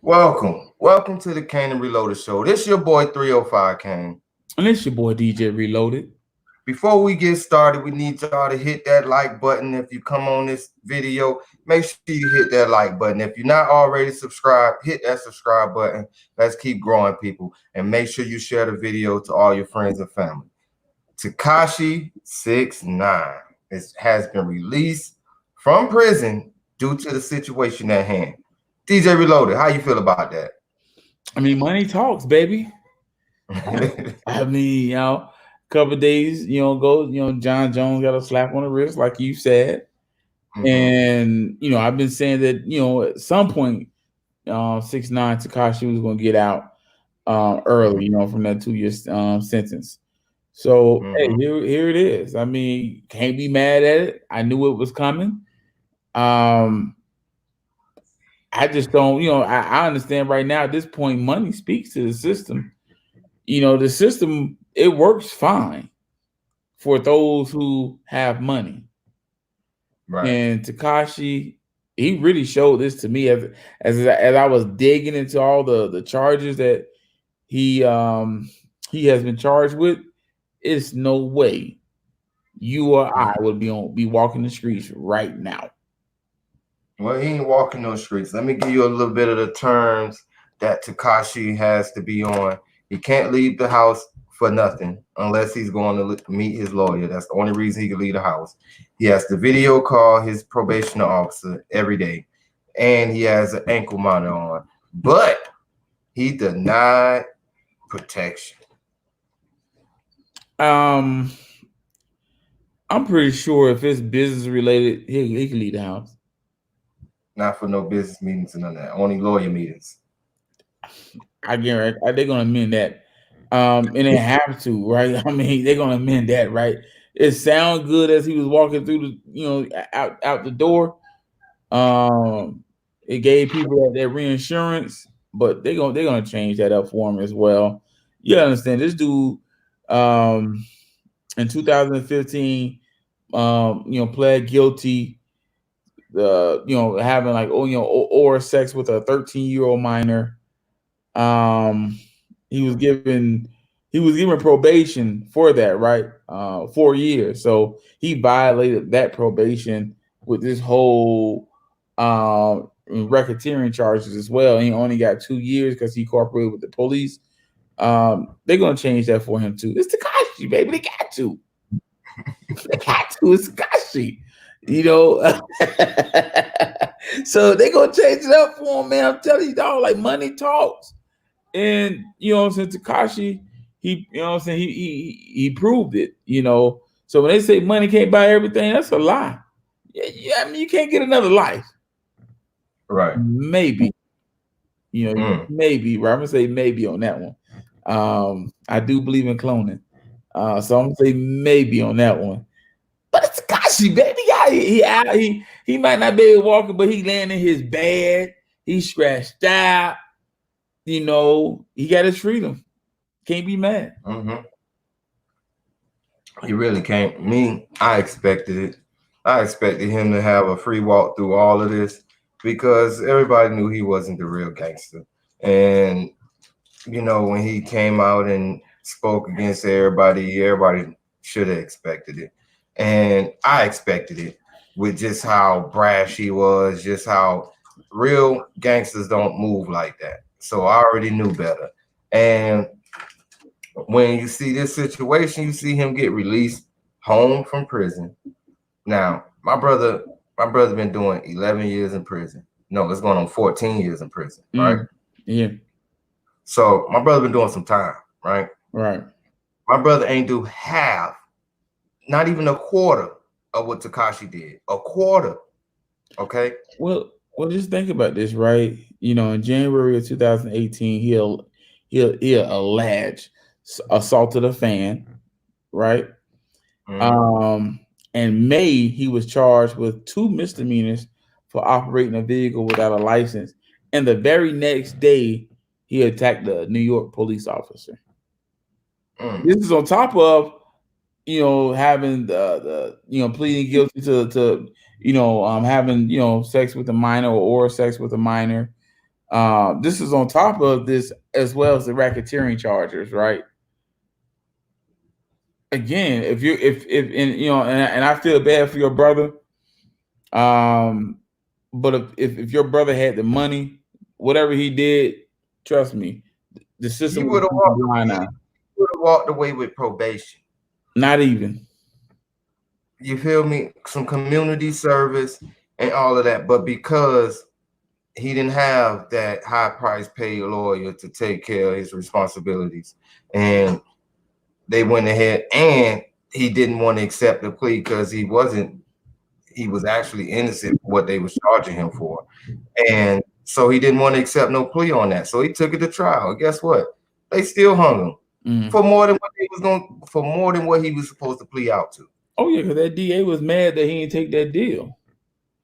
Welcome to the Kane and Reloaded show. This your boy 305 Kane. And it's your boy DJ Reloaded. Before we get started, we need y'all to hit that like button. If you come on this video, make sure you hit that like button. If you're not already subscribed, hit that subscribe button. Let's keep growing, people. And make sure you share the video to all your friends and family. Tekashi 6ix9ine has been released from prison due to the situation at hand. DJ Reloaded, how you feel about that? I mean, money talks, baby. I mean, a couple of days, ago, John Jones got a slap on the wrist, like you said. And, I've been saying that, at some point, 6ix9ine Tekashi was going to get out early, from that 2-year sentence. So, hey, here it is. I mean, can't be mad at it. I knew it was coming. I just don't, I understand right now at this point, money speaks to the system. The system, it works fine for those who have money. Right. And Tekashi, he really showed this to me as I was digging into all the charges that he has been charged with. It's no way you or I would be walking the streets right now. Well, he ain't walking those streets. Let me give you a little bit of the terms that Tekashi has to be on. He can't leave the house for nothing unless he's going to meet his lawyer. That's the only reason he can leave the house. He has to video call his probation officer every day, and he has an ankle monitor on. But he denied protection. I'm pretty sure if it's business related, he can leave the house. Not for no business meetings and none of that. Only lawyer meetings. I guarantee they're gonna amend that. And they have to, right? I mean, they're gonna amend that, right? It sounds good as he was walking through the, out the door. It gave people their reinsurance, but they're gonna change that up for him as well. You understand? This dude, in 2015, pled guilty. Having oral sex with a 13-year-old minor. He was given probation for that, right? 4 years. So he violated that probation with this whole racketeering charges as well. He only got 2 years because he cooperated with the police. They're gonna change that for him too. It's Tekashi, baby. They got to. They got to. It's Tekashi. So they gonna change it up for him, man. I'm telling you, dog, like money talks. And Tekashi, he proved it, So when they say money can't buy everything, that's a lie. Yeah, I mean, you can't get another life. Right. Maybe. Maybe, right? I'm gonna say maybe on that one. I do believe in cloning. So I'm gonna say maybe on that one. But it's Tekashi, baby. He might not be able to walk, but he laying in his bed. He scratched out. He got his freedom. Can't be mad. He really can't. I expected it. I expected him to have a free walk through all of this because everybody knew he wasn't the real gangster. And, when he came out and spoke against everybody should have expected it. And I expected it with just how brash he was, just how real gangsters don't move like that. So I already knew better. And when you see this situation, you see him get released home from prison. Now, my brother been doing 11 years in prison. No, it's going on 14 years in prison, right? Yeah. So my brother been doing some time, right? Right. My brother ain't do half, not even a quarter of what Tekashi did. A quarter. Okay. Well, just think about this, right? In January of 2018, he'll allege assaulted a fan, right? In May, he was charged with 2 misdemeanors for operating a vehicle without a license. And the very next day, he attacked the New York police officer. This is on top of, having the pleading guilty to having, sex with a minor or oral sex with a minor. This is on top of this as well as the racketeering charges, right? Again, if and and I feel bad for your brother. Um, but if your brother had the money, whatever he did, trust me, the He system would would have be walked. blind He now. would have walked away with probation. Not even. You feel me? Some community service and all of that. But because he didn't have that high price paid lawyer to take care of his responsibilities, and they went ahead, and he didn't want to accept the plea because he was actually innocent for what they was charging him for. And so he didn't want to accept no plea on that. So he took it to trial. And guess what? They still hung him for more than what he was going for more than what he was supposed to plea out to. Oh yeah, because that DA was mad that he didn't take that deal.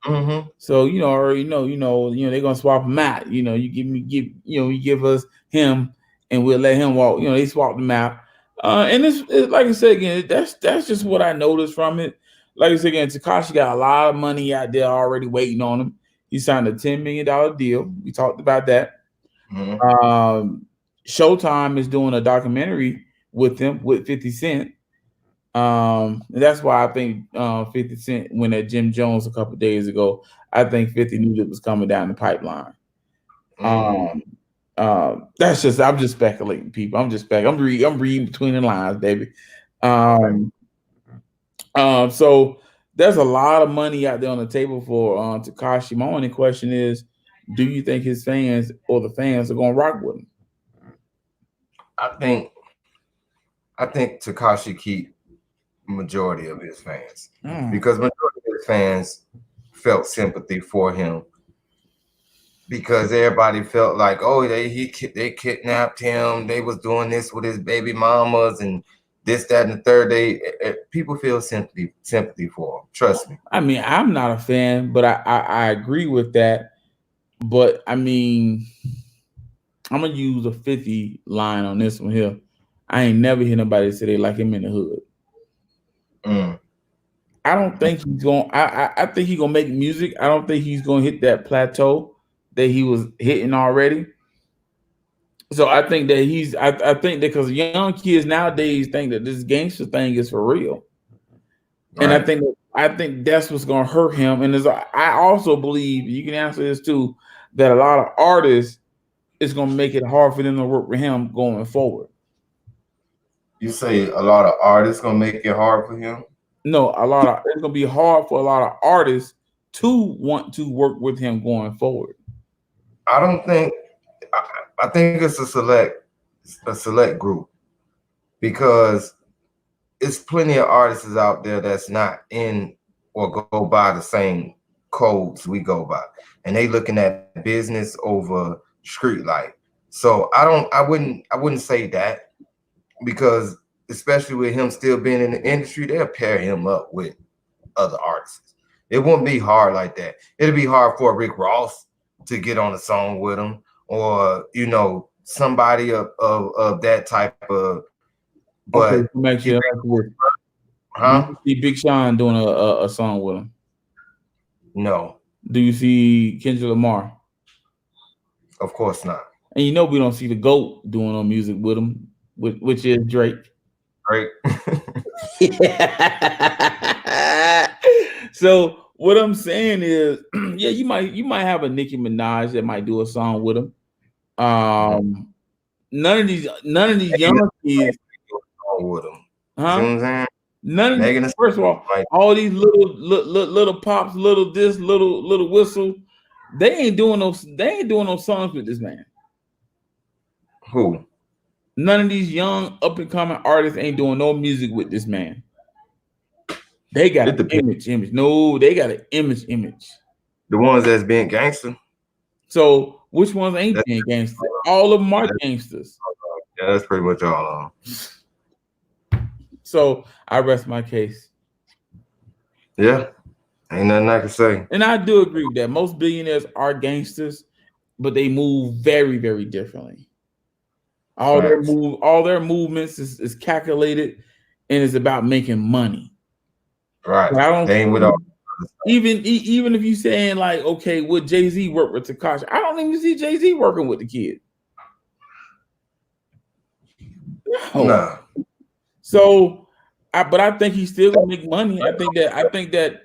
Mm-hmm. So already they're gonna swap him out. You give us him, and we'll let him walk. They swapped him out. And it's like I said again, that's just what I noticed from it. Like I said again, Tekashi got a lot of money out there already waiting on him. He signed a $10 million deal. We talked about that. Mm-hmm. Showtime is doing a documentary with him with 50 Cent. And that's why I think 50 Cent went at Jim Jones a couple of days ago. I think 50 knew it was coming down the pipeline. That's just I'm just speculating, people. I'm just speculating. I'm reading between the lines, baby. So there's a lot of money out there on the table for Tekashi. My only question is, do you think his fans or the fans are gonna rock with him? I think Tekashi keep majority of his fans because majority of his fans felt sympathy for him because everybody felt like, oh, they kidnapped him, they was doing this with his baby mamas and this, that, and the third. People feel sympathy for him. Trust me. I mean, I'm not a fan, but I agree with that. But I mean, I'm gonna use a 50 line on this one here. I ain't never hear nobody say they like him in the hood. I don't think he's going. I think he's gonna make music. I don't think he's gonna hit that plateau that he was hitting already. So I think that I think that because young kids nowadays think that this gangster thing is for real, and I think that's what's gonna hurt him. And I also believe you can answer this too, that a lot of artists is gonna make it hard for them to work with him going forward. You say a lot of artists gonna make it hard for him? No, it's gonna be hard for a lot of artists to want to work with him going forward. I don't think. I think it's a select group because it's plenty of artists out there that's not in or go by the same codes we go by, and they looking at business over street life. So I wouldn't say that because especially with him still being in the industry, they'll pair him up with other artists. It won't be hard like that. It'll be hard for Rick Ross to get on a song with him, or somebody of that type of. But okay, make sure. Do you see Big Sean doing a song with him? No. Do you see Kendrick Lamar? Of course not. And we don't see the GOAT doing no music with him, which is Drake. Drake. So what I'm saying is, yeah, you might have a Nicki Minaj that might do a song with him. None of these young kids with him. Huh? See what I'm saying? None of these, first of all these little pops, little this, little whistle, they ain't doing no songs with this man. Who? None of these young up and coming artists ain't doing no music with this man. They got an image. No, they got an image. The ones that's being gangster. So which ones ain't being gangster? All of them are gangsters. Yeah, that's pretty much all. So I rest my case. Yeah, ain't nothing I can say. And I do agree with that. Most billionaires are gangsters, but they move very, very differently. All their movements is calculated, and it's about making money. Right. But I don't. even if you saying like, okay, would Jay-Z work with Tekashi? I don't even see Jay-Z working with the kid. No. Nah. So, but I think he's still gonna make money. I think that,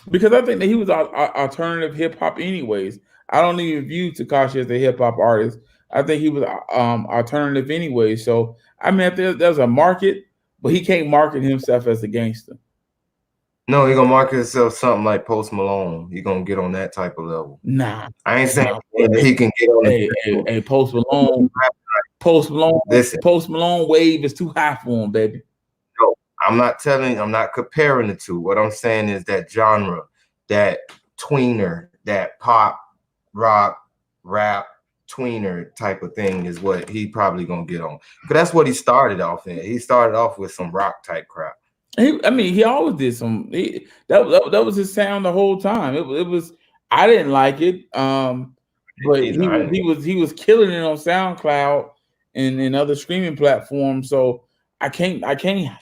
because I think that he was alternative hip hop anyways. I don't even view Tekashi as a hip hop artist. I think he was alternative anyway. So I mean, if there's a market, but he can't market himself as a gangster. No, he gonna market himself something like Post Malone. He gonna get on that type of level. Nah, I ain't saying he can get on. Hey, Post Malone. Listen, Post Malone wave is too high for him, baby. No, I'm not comparing the two. What I'm saying is that genre, that tweener, that pop, rock, rap, tweener type of thing is what he probably gonna get on. But that's what he started off in. He started off with some rock type crap. He always did some. That was his sound the whole time. It was. I didn't like it, but he was killing it on SoundCloud and other streaming platforms. So I can't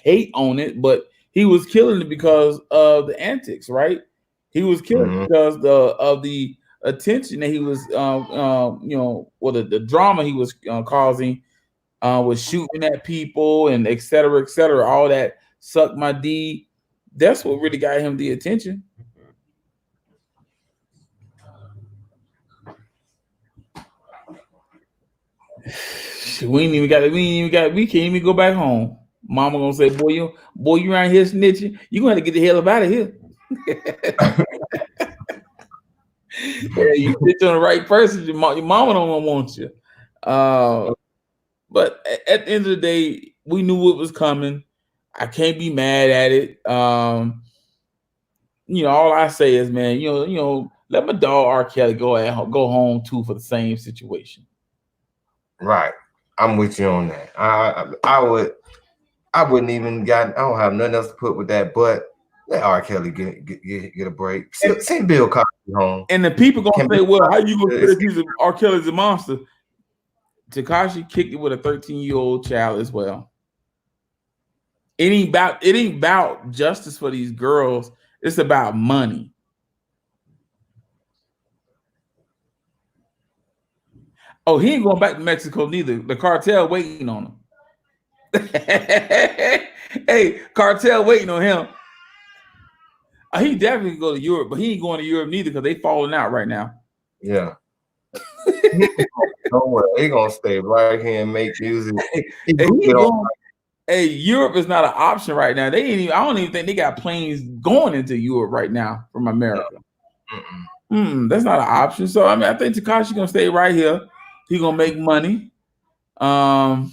hate on it, but he was killing it because of the antics, right? He was killing it because of the attention that he was, the drama he was causing, was shooting at people and et cetera, all that. Suck my D. That's what really got him the attention. We can't even go back home. Mama gonna say, boy, you around here snitching. You gonna have to get the hell up out of here. Yeah, you snitch on the right person. Your mama don't want you. But at the end of the day, we knew it was coming. I can't be mad at it. All I say is, man, let my dog R. Kelly go home too for the same situation. Right, I'm with you on that. I wouldn't even I don't have nothing else to put with that, but let R. Kelly get a break. Send Bill Cosby home. And the people gonna say, well, how you gonna say R. Kelly's a monster? Tekashi kicked it with a 13-year-old child as well. It ain't about justice for these girls. It's about money. Oh, he ain't going back to Mexico neither. The cartel waiting on him. Hey, cartel waiting on him. He definitely go to Europe, but he ain't going to Europe neither because they falling out right now. Yeah. Don't worry, he gonna stay right here and make music. Hey, Europe is not an option right now. I don't even think they got planes going into Europe right now from America. That's not an option. So I think Tekashi gonna stay right here. He gonna make money. Yeah,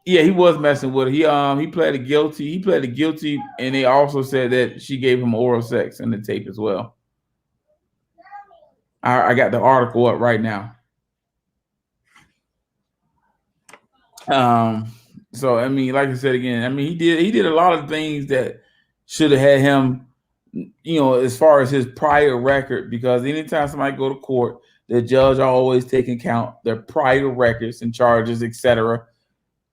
he was messing with her. He pleaded guilty. And they also said that she gave him oral sex in the tape as well. I got the article up right now. So like I said again, he did a lot of things that should have had him, as far as his prior record, because anytime somebody go to court, the judge always take into account their prior records and charges, etc.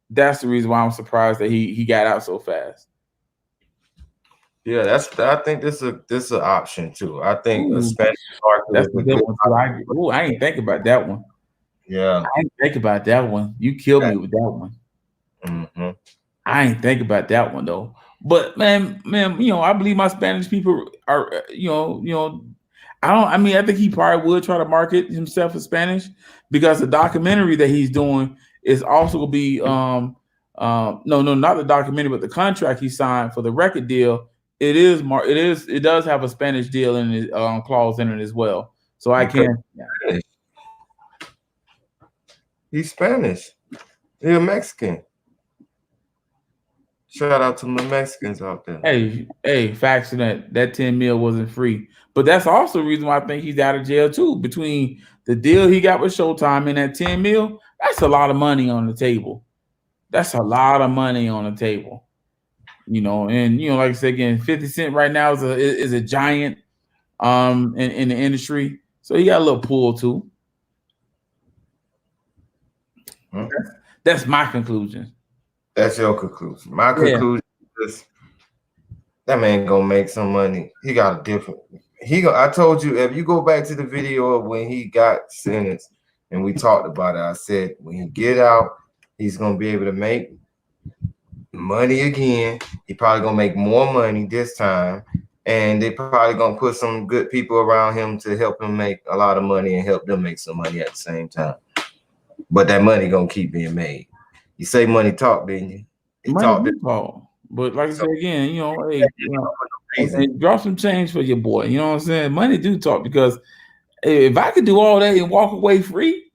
That's the reason why I'm surprised that he got out so fast. Yeah, I think this is an option too. I think a Spanish market is a good one too. I ain't think about that one. Yeah, I ain't think about that one. You killed me with that one. I ain't think about that one though. But man, I believe my Spanish people are, I think he probably would try to market himself in Spanish, because the documentary that he's doing is also gonna be no, not the documentary, but the contract he signed for the record deal. It does have a Spanish deal in it, clause in it as well. So I can. Yeah. He's Spanish. He's a Mexican. Shout out to the Mexicans out there. Hey, facts in that 10 mil wasn't free. But that's also the reason why I think he's out of jail too. Between the deal he got with Showtime and that 10 mil, that's a lot of money on the table. That's a lot of money on the table. And like I said again, 50 Cent right now is a giant in the industry. So he got a little pull too. That's my conclusion. That's your conclusion. My conclusion just that man gonna make some money. He got a different. I told you if you go back to the video of when he got sentenced and we talked about it. I said when he get out, he's gonna be able to make money again. He probably gonna make more money this time, and they probably gonna put some good people around him to help him make a lot of money and help them make some money at the same time. But that money gonna keep being made. You say money talk, didn't you? It Money talked. do talk. But like I said again, hey, Reason. and drop some change for your boy. You know what I'm saying? Money do talk because if I could do all that and walk away free,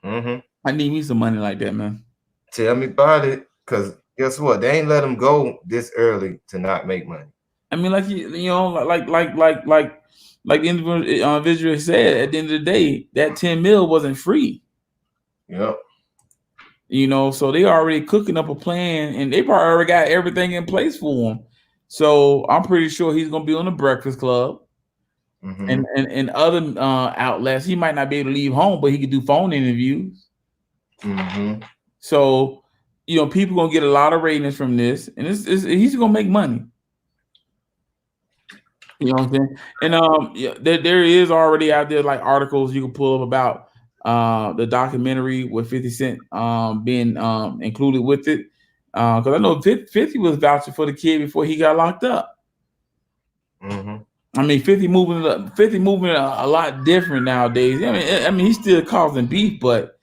I need me some money like that, man. Tell me about it, because guess what? They ain't let him go this early to not make money. I mean, like you know, like the individual said, at the end of the day, that 10 mil wasn't free. Yep. You know, so they already cooking up a plan, and they probably already got everything in place for him. So I'm pretty sure he's gonna be on the Breakfast Club and other outlets. He might not be able to leave home, but he could do phone interviews. So, you know, people gonna get a lot of ratings from this, and he's gonna make money. You know what I'm saying? And yeah, there is already out there like articles you can pull up about the documentary with 50 Cent being included with it. Because I know 50 was vouching for the kid before he got locked up. I mean, 50 moving a lot different nowadays. I mean, he's still causing beef, but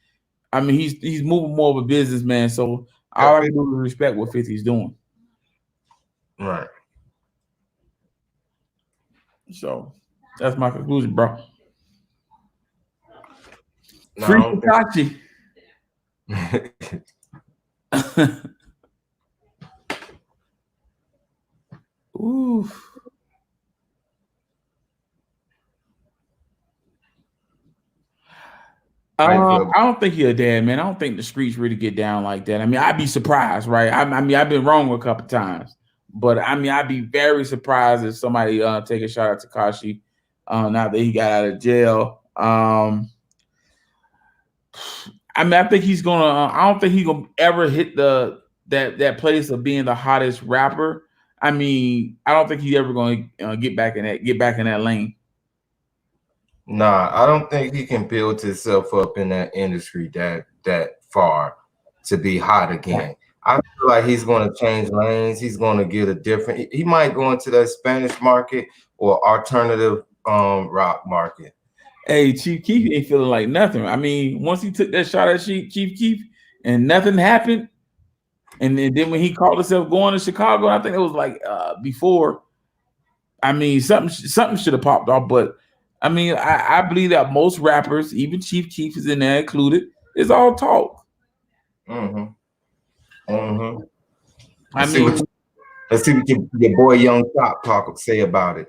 I mean, he's moving more of a businessman. So all I can do is respect what 50's doing. Right. So that's my conclusion, bro. No, Free Tekashi. Ooh. I don't think he's a dad, man. I don't think the streets really get down like that. I mean, I'd be surprised, right? I mean, I've been wrong a couple times, but I mean, I'd be very surprised if somebody take a shot at Tekashi now that he got out of jail. I mean, I think he's gonna. I don't think he's gonna ever hit that place of being the hottest rapper. I mean, I don't think he's ever going to get back in that lane. Nah, I don't think he can build himself up in that industry that far to be hot again. I feel like he's going to change lanes. He's going to get a different. He might go into that Spanish market or alternative rock market. Hey, Chief Keef ain't feeling like nothing. I mean, once he took that shot at Chief Keef and nothing happened, and then when he called himself going to Chicago, I think it was like before. I mean, something should have popped off, but I mean, I believe that most rappers, even Chief Keef is in there included, is all talk. Let's see what your boy Young Chop say about it.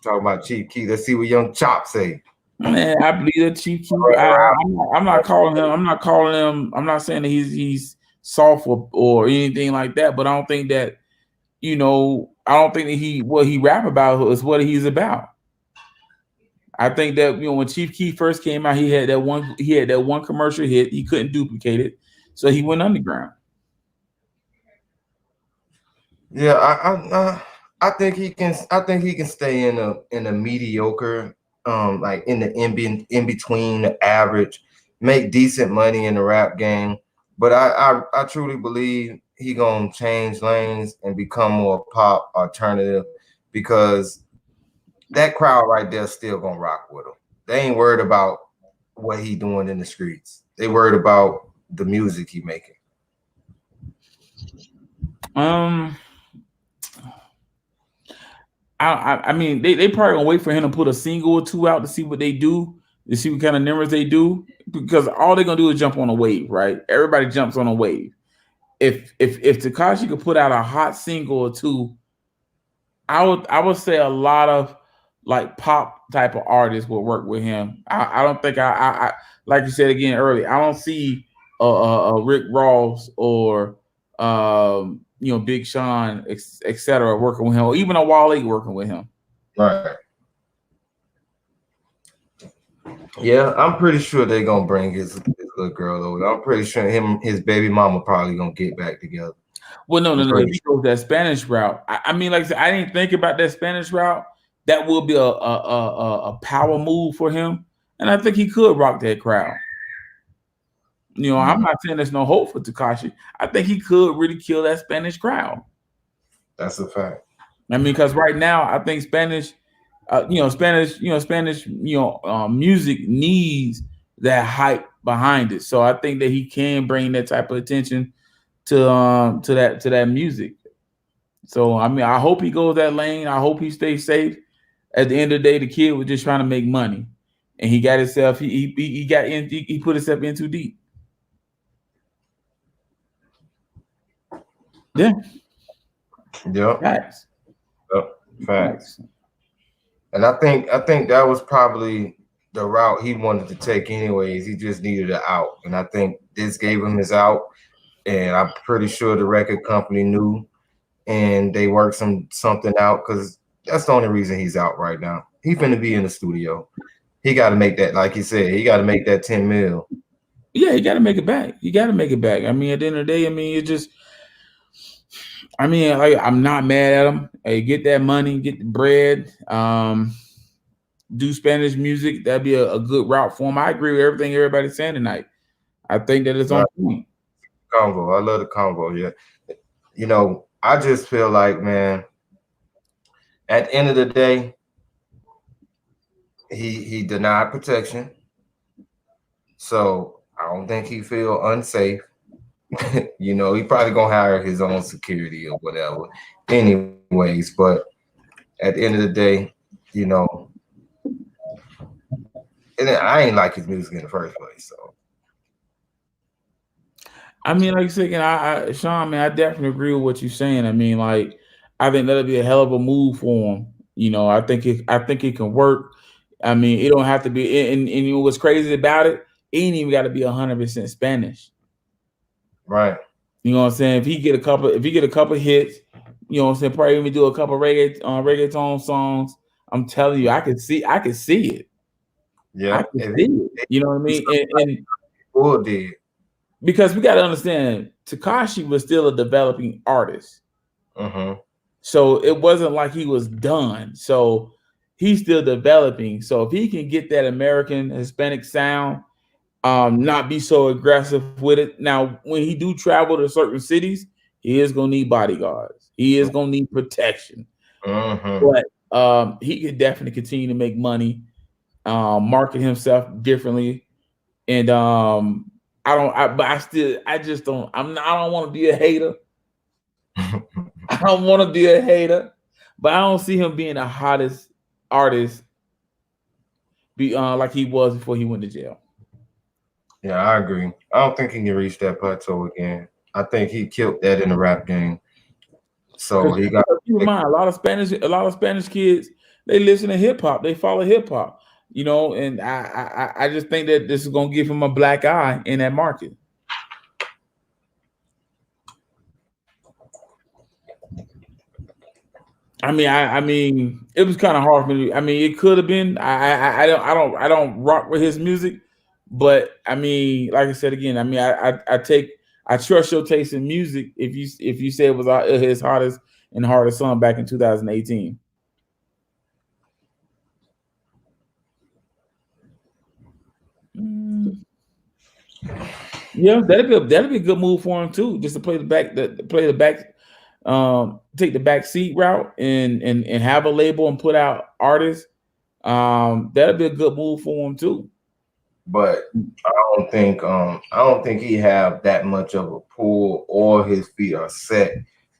Talk about Chief Keef. Let's see what Young Chop say. Man, I believe that Chief Keef. I'm not calling him. I'm not calling him. I'm not saying that he's soft or anything like that. But I don't think that, you know, I don't think that what he rap about is what he's about. I think that, you know, when Chief Keef first came out, he had that one commercial hit. He couldn't duplicate it, so he went underground. Yeah, I think he can. I think he can stay in a mediocre, like in between the average, make decent money in the rap game. But I truly believe he gonna change lanes and become more pop alternative, because that crowd right there still gonna rock with him. They ain't worried about what he doing in the streets. They worried about the music he making. I mean, they probably gonna wait for him to put a single or two out to see what they do, to see what kind of numbers they do, because all they're gonna do is jump on a wave, right? Everybody jumps on a wave. If Tekashi could put out a hot single or two, I would say a lot of like pop type of artists will work with him. I don't think I like you said again earlier, I don't see a Rick Ross or you know, Big Sean, etc. working with him, or even a Wale working with him. Right. Yeah, I'm pretty sure they're gonna bring his little girl over. I'm pretty sure his baby mama probably gonna get back together. Well, no, I'm no, no. If pretty he goes that Spanish route, I mean, like I said, I didn't think about that Spanish route. That will be a power move for him, and I think he could rock that crowd. You know, I'm sure. not saying there's no hope for Tekashi. I think he could really kill that Spanish crowd. That's a fact. I mean, because right now, I think Spanish, music needs that hype behind it. So I think that he can bring that type of attention to that music. So I mean, I hope he goes that lane. I hope he stays safe. At the end of the day, the kid was just trying to make money, and he got himself. He got in. He put himself in too deep. Yeah, Yep. facts, Yep. Facts. facts. And I think that was probably the route he wanted to take anyways. He just needed an out. And I think this gave him his out. And I'm pretty sure the record company knew and they worked something out because that's the only reason he's out right now. He finna be in the studio. He got to make that, like you said, he got to make that 10 mil. Yeah, you got to make it back. You got to make it back. I mean, at the end of the day, I mean, it just. I mean, I'm not mad at him. Hey, get that money, get the bread. Do Spanish music. That'd be a good route for him. I agree with everything everybody's saying tonight. I think that it's on Right. point. Convo. I love the convo. Yeah. I just feel like, man, at the end of the day, he denied protection. So I don't think he feel unsafe. He probably gonna hire his own security or whatever. Anyways, but at the end of the day, you know, and I ain't like his music in the first place. So I mean, like I said, Sean, man, I definitely agree with what you're saying. I mean, like, I think that'll be a hell of a move for him. I think it can work. I mean, it don't have to be. And you know what's crazy about it? It ain't even got to be 100% Spanish. right. You know what I'm saying? If he get a couple hits, you know what I'm saying, probably even do a couple reggaeton songs. I'm telling you, I can see it. I Yeah. can If see it. You know what I mean? And Bull did. because we got to understand, Tekashi was still a developing artist, Mm-hmm. so it wasn't like he was done. So he's still developing. So if he can get that American Hispanic sound, not be so aggressive with it. Now, when he do travel to certain cities, he is gonna need bodyguards. He is gonna need protection. Mm-hmm. But he could definitely continue to make money, market himself differently, and I don't. But I just don't. I don't want to be a hater. I don't want to be a hater, but I don't see him being the hottest artist, like he was before he went to jail. Yeah, I agree. I don't think he can reach that plateau again. I think he killed that in the rap game. So Because he got keep in mind, a lot of Spanish kids, they listen to hip hop, they follow hip hop, and I just think that this is gonna give him a black eye in that market. I mean, it was kind of hard for me. I mean, it could have been. I don't rock with his music, but I mean, like I said again, I mean, I trust your taste in music if you say it was his hottest and hardest song back in 2018. Mm, yeah, that'd be a good move for him too, just to play the back, take the back seat route and have a label and put out artists. That'd be a good move for him too. but I don't think he have that much of a pull or his feet are set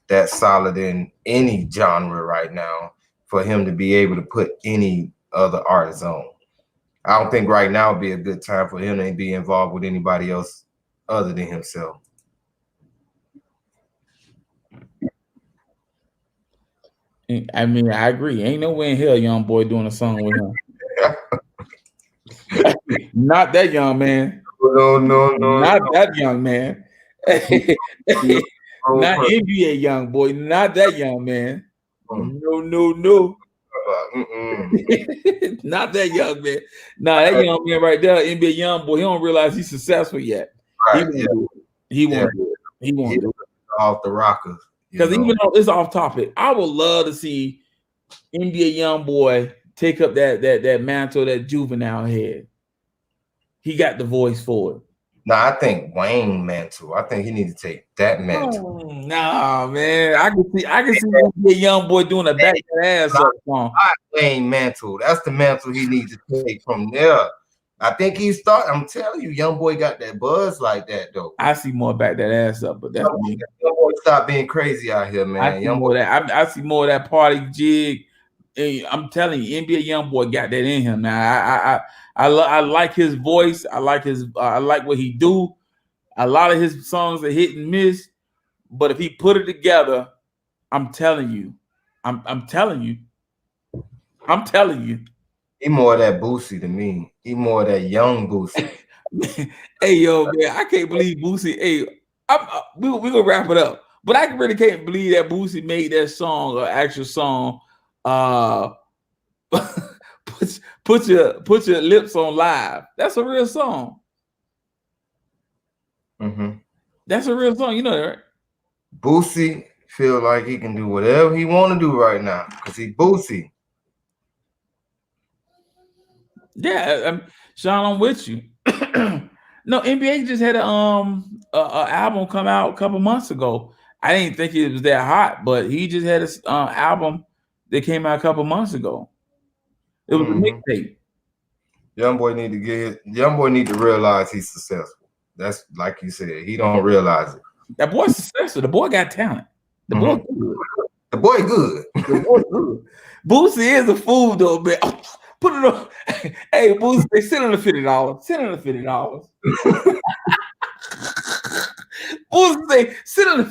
that solid in any genre right now for him to be able to put any other artist on. I don't think right now would be a good time for him to be involved with anybody else other than himself. I mean, I agree. Ain't no way in hell, young boy, doing a song with him. Not that young man. No, no, no, Not that young man. no. Not NBA young boy. Not that young man. Mm. No, no, no. Mm-mm. Not that young man. Nah, that young man right there, NBA young boy, he don't realize he's successful yet. He Right, won't yeah, do it. He yeah. won't do it. He won't do it. off the rocker. Because even though it's off topic, I would love to see NBA YoungBoy take up that mantle that Juvenile had. He got the voice for it. No, I think Wayne mantle. I think he need to take that mantle. Nah, man. I can see NBA YoungBoy doing a back ass up song. Wayne mantle. That's the mantle he needs to take from there. I think he's starting. I'm telling you, YoungBoy got that buzz like that though. I see more back that ass up, but that's me. YoungBoy stop being crazy out here, man. I see more of that. I see more of that party jig. I'm telling you, NBA YoungBoy got that in him. Now I like his voice. I like what he do. A lot of his songs are hit and miss, but if he put it together, I'm telling you. He more of that Boosie to me. He more of that young Boosie. Hey, yo, man, I can't believe Boosie. Hey, we gonna wrap it up, but I really can't believe that Boosie made that song an actual song. Put your lips on live. That's a real song. Mm-hmm. That's a real song. You know that, right? Boosie feel like he can do whatever he want to do right now because he Boosie. Yeah, Sean, I'm with you. No, NBA just had a album come out a couple months ago. I didn't think it was that hot, but he just had a album that came out a couple months ago. It was a mixtape. YoungBoy need to realize he's successful. That's like you said, he don't realize it. That boy's successful. The boy got talent. The boy good. The boy good. The boy good. Boosie is a fool though, man. Put it on. Hey, Boosie, they send him the $50. Send him the $50. Boosie say, send him the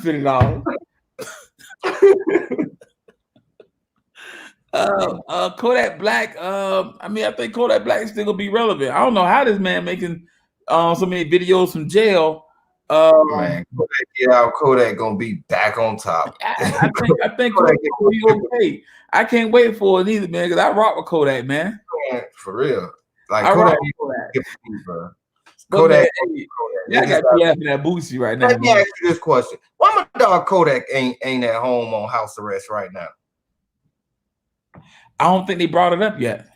$50. Kodak Black. I think Kodak Black is still gonna be relevant. I don't know how this man making so many videos from jail. Man, Kodak get out. Kodak gonna be back on top. I think Kodak will be okay. I can't wait for it either, man, because I rock with Kodak, man. For real. Like I Kodak, Kodak. Yeah, I got you laughing at Boosie right now. Let me ask you this question: why my dog Kodak ain't at home on house arrest right now? I don't think they brought it up yet.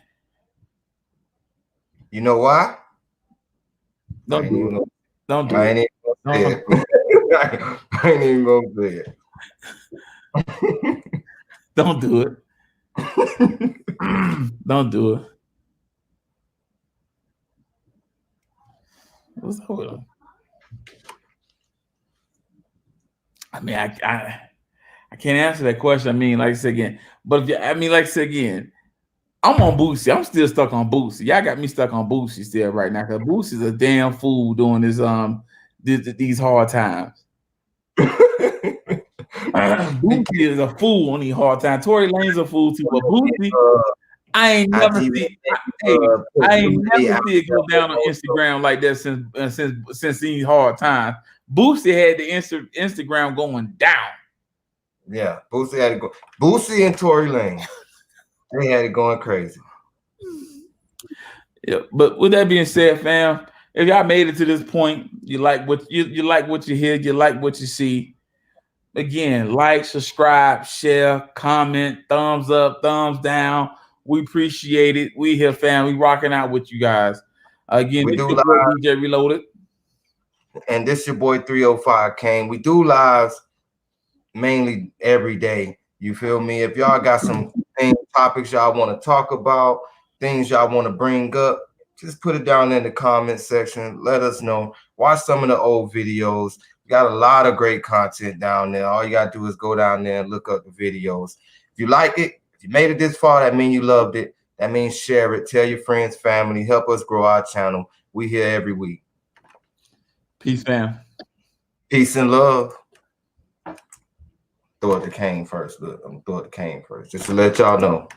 You know why? Don't do it. I ain't even gonna say it. Don't do it. Don't do it. What's up with him? I mean, I can't answer that question. I mean, like I said again, but like I said again, I'm on Boosie. I'm still stuck on Boosie. Y'all got me stuck on Boosie still right now because Boosie's a damn fool doing this these hard times. Boosie is a fool on these hard times. Tory Lane's a fool too, but Boosie, I ain't never see it go down on Instagram like that since these hard times. Boosie had the Instagram going down. Yeah, Boosie had to go. Boosie and Tory Lane, they had it going crazy. Yeah, but with that being said, fam, if y'all made it to this point, you like what you hear, you like what you see. Again, like, subscribe, share, comment, thumbs up, thumbs down. We appreciate it. We here, fam. We rocking out with you guys. Again, this your boy DJ Reloaded. And this your boy 305 Kane. We do lives mainly every day. You feel me? If y'all got some topics y'all want to talk about, things y'all want to bring up, just put it down in the comment section. Let us know. Watch some of the old videos. We got a lot of great content down there. All you got to do is go down there and look up the videos. If you like it, if you made it this far, that means you loved it. That means share it. Tell your friends, family. Help us grow our channel. We here every week. Peace, fam. Peace and love. Throw it to Kane first. Look, I'm throw it to Kane first, just to let y'all know.